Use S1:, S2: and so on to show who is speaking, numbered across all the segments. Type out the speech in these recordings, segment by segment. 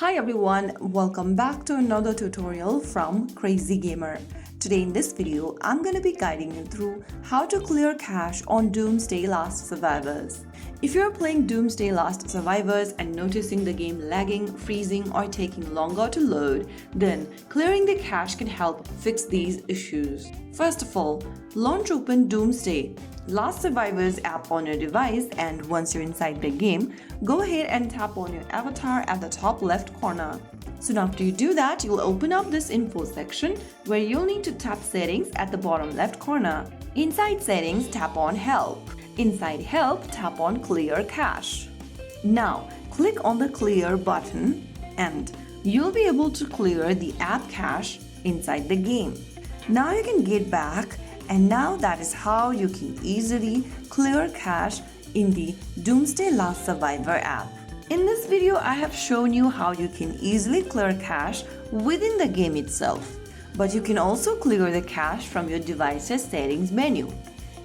S1: Hi everyone, welcome back to another tutorial from Crazy Gamer. Today in this video, I'm going to be guiding you through how to clear cache on Doomsday Last Survivors. If you're playing Doomsday Last Survivors and noticing the game lagging, freezing or taking longer to load, then clearing the cache can help fix these issues. First of all, launch open Doomsday Last Survivors app on your device, and once you're inside the game, go ahead and tap on your avatar at the top left corner. Soon after you do that, you'll open up this info section where you'll need to tap settings at the bottom left corner. Inside settings, tap on help. Inside help, tap on clear cache. Now, click on the clear button and you'll be able to clear the app cache inside the game. Now you can get back, and now that is how you can easily clear cache in the Doomsday Last Survivor app. In this video, I have shown you how you can easily clear cache within the game itself. But you can also clear the cache from your device's settings menu.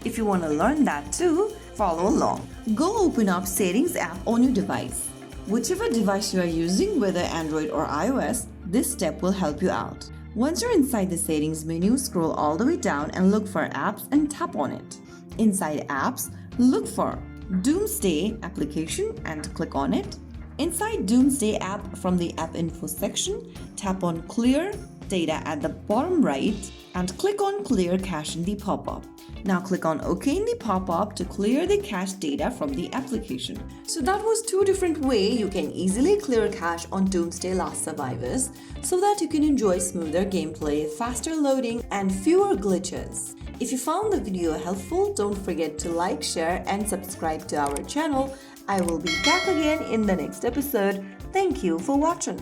S1: If you want to learn that too, follow along. Go open up Settings app on your device. Whichever device you are using, whether Android or iOS, this step will help you out. Once you're inside the settings menu, scroll all the way down and look for apps and tap on it. Inside apps, look for Doomsday application and click on it. Inside Doomsday app, from the app info section, tap on clear data at the bottom right and click on clear cache in the pop-up. Now click on OK in the pop-up to clear the cache data from the application. So that was two different ways you can easily clear cache on Doomsday Last Survivors so that you can enjoy smoother gameplay, faster loading and fewer glitches. If you found the video helpful, don't forget to like, share and subscribe to our channel. I will be back again in the next episode. Thank you for watching.